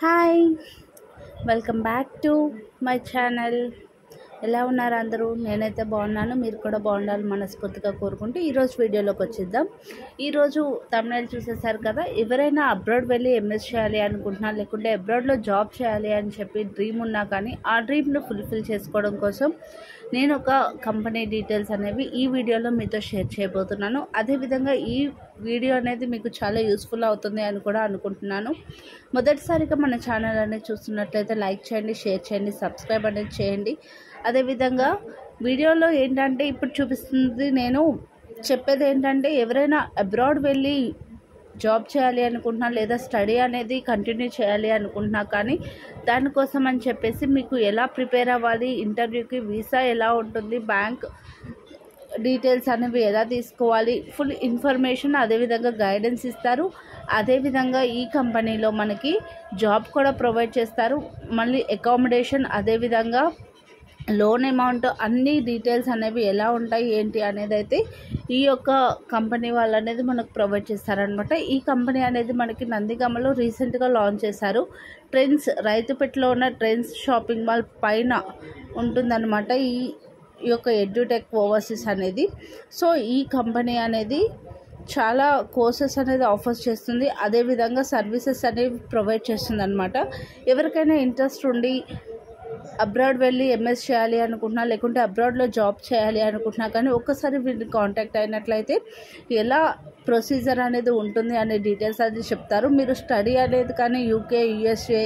Hi, welcome back to my channel. ఎలా ఉన్నారు అందరూ? నేనైతే బాగున్నాను, మీరు కూడా బాగుండాలి మనస్ఫూర్తిగా కోరుకుంటూ ఈరోజు వీడియోలోకి వచ్చేద్దాం. ఈరోజు తమిళ చూసేసారు కదా, ఎవరైనా అబ్రాడ్ వెళ్ళి ఎంఎస్ చేయాలి అనుకుంటున్నా, లేకుంటే అబ్రాడ్లో జాబ్ చేయాలి అని చెప్పి డ్రీమ్ ఉన్నా కానీ ఆ డ్రీమ్ను ఫుల్ఫిల్ చేసుకోవడం కోసం నేను ఒక కంపెనీ డీటెయిల్స్ అనేవి ఈ వీడియోలో మీతో షేర్ చేయబోతున్నాను. అదేవిధంగా ఈ వీడియో అనేది మీకు చాలా యూస్ఫుల్ అవుతుంది అని కూడా అనుకుంటున్నాను. మొదటిసారిగా మన ఛానల్ అనేది చూస్తున్నట్లయితే లైక్ చేయండి, షేర్ చేయండి, సబ్స్క్రైబ్ అనేది చేయండి. అదేవిధంగా వీడియోలో ఏంటంటే ఇప్పుడు చూపిస్తుంది, నేను చెప్పేది ఏంటంటే ఎవరైనా అబ్రాడ్ వెళ్ళి జాబ్ చేయాలి అనుకుంటున్నా లేదా స్టడీ అనేది కంటిన్యూ చేయాలి అనుకుంటున్నా కానీ దానికోసం అని చెప్పేసి మీకు ఎలా ప్రిపేర్ అవ్వాలి, ఇంటర్వ్యూకి వీసా ఎలా ఉంటుంది, బ్యాంక్ డీటెయిల్స్ అనేవి ఎలా తీసుకోవాలి, ఫుల్ ఇన్ఫర్మేషన్ అదేవిధంగా గైడెన్స్ ఇస్తారు. అదేవిధంగా ఈ కంపెనీలో మనకి జాబ్ కూడా ప్రొవైడ్ చేస్తారు, మళ్ళీ అకామిడేషన్ అదేవిధంగా లోన్ అమౌంట్ అన్ని డీటెయిల్స్ అనేవి ఎలా ఉంటాయి ఏంటి అనేది అయితే ఈ యొక్క కంపెనీ వాళ్ళు అనేది మనకు ప్రొవైడ్ చేస్తారనమాట. ఈ కంపెనీ అనేది మనకి నందిగామలో రీసెంట్గా లాంచ్ చేశారు. ట్రెండ్స్ రైతుపేటలో ఉన్న ట్రెండ్స్ షాపింగ్ మాల్ పైన ఉంటుందన్నమాట ఈ యొక్క ఎడ్యుటెక్ ఓవర్సీస్ అనేది. సో ఈ కంపెనీ అనేది చాలా కోర్సెస్ అనేది ఆఫర్స్ చేస్తుంది, అదేవిధంగా సర్వీసెస్ అనేవి ప్రొవైడ్ చేస్తుంది అనమాట. ఎవరికైనా ఇంట్రెస్ట్ ఉండి అబ్రాడ్ వెళ్ళి ఎంఎస్ చేయాలి అనుకుంటున్నా, లేకుంటే అబ్రాడ్లో జాబ్ చేయాలి అనుకుంటున్నా కానీ ఒక్కసారి వీళ్ళని కాంటాక్ట్ అయినట్లయితే ఎలా ప్రొసీజర్ అనేది ఉంటుంది అనే డీటెయిల్స్ అది చెప్తారు. మీరు స్టడీ అనేది కానీ యూకే, యూఎస్ఏ,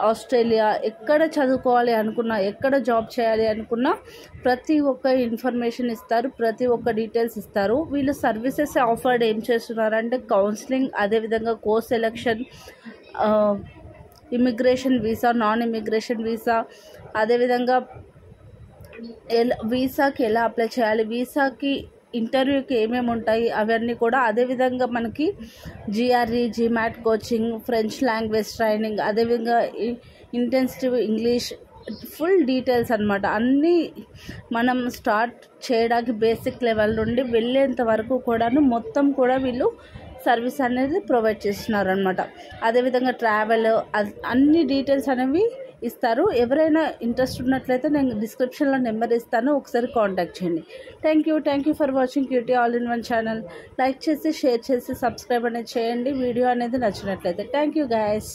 ఆస్ట్రేలియా ఎక్కడ చదువుకోవాలి అనుకున్నా, ఎక్కడ జాబ్ చేయాలి అనుకున్నా ప్రతి ఒక్క ఇన్ఫర్మేషన్ ఇస్తారు, ప్రతి ఒక్క డీటెయిల్స్ ఇస్తారు. వీళ్ళు సర్వీసెస్ ఆఫర్డ్ ఏం చేస్తున్నారంటే కౌన్సిలింగ్, అదేవిధంగా course selection, immigration visa, non immigration visa, అదేవిధంగా వీసాకి ఎలా అప్లై చేయాలి, వీసాకి ఇంటర్వ్యూకి ఏమేమి ఉంటాయి అవన్నీ కూడా, అదేవిధంగా మనకి GRE, GMAT coaching, French language training, అదేవిధంగా ఇంటెన్సివ్ ఇంగ్లీష్, ఫుల్ డీటెయిల్స్ అనమాట. అన్నీ మనం స్టార్ట్ చేయడానికి బేసిక్ లెవెల్ నుండి వెళ్ళేంత వరకు కూడాను మొత్తం కూడా వీళ్ళు సర్వీస్ అనేది ప్రొవైడ్ చేస్తున్నారు అనమాట. అదేవిధంగా ట్రావెల్ అన్ని డీటెయిల్స్ అనేవి ఇస్తారు. ఎవరైనా ఇంట్రెస్ట్ ఉన్నట్లయితే నేను డిస్క్రిప్షన్లో నెంబర్ ఇస్తాను, ఒకసారి కాంటాక్ట్ చేయండి. Thank you for watching QT all in one channel. Like చేసి, షేర్ చేసి, సబ్స్క్రైబ్ అనేది చేయండి వీడియో అనేది నచ్చినట్లయితే. Thank you guys.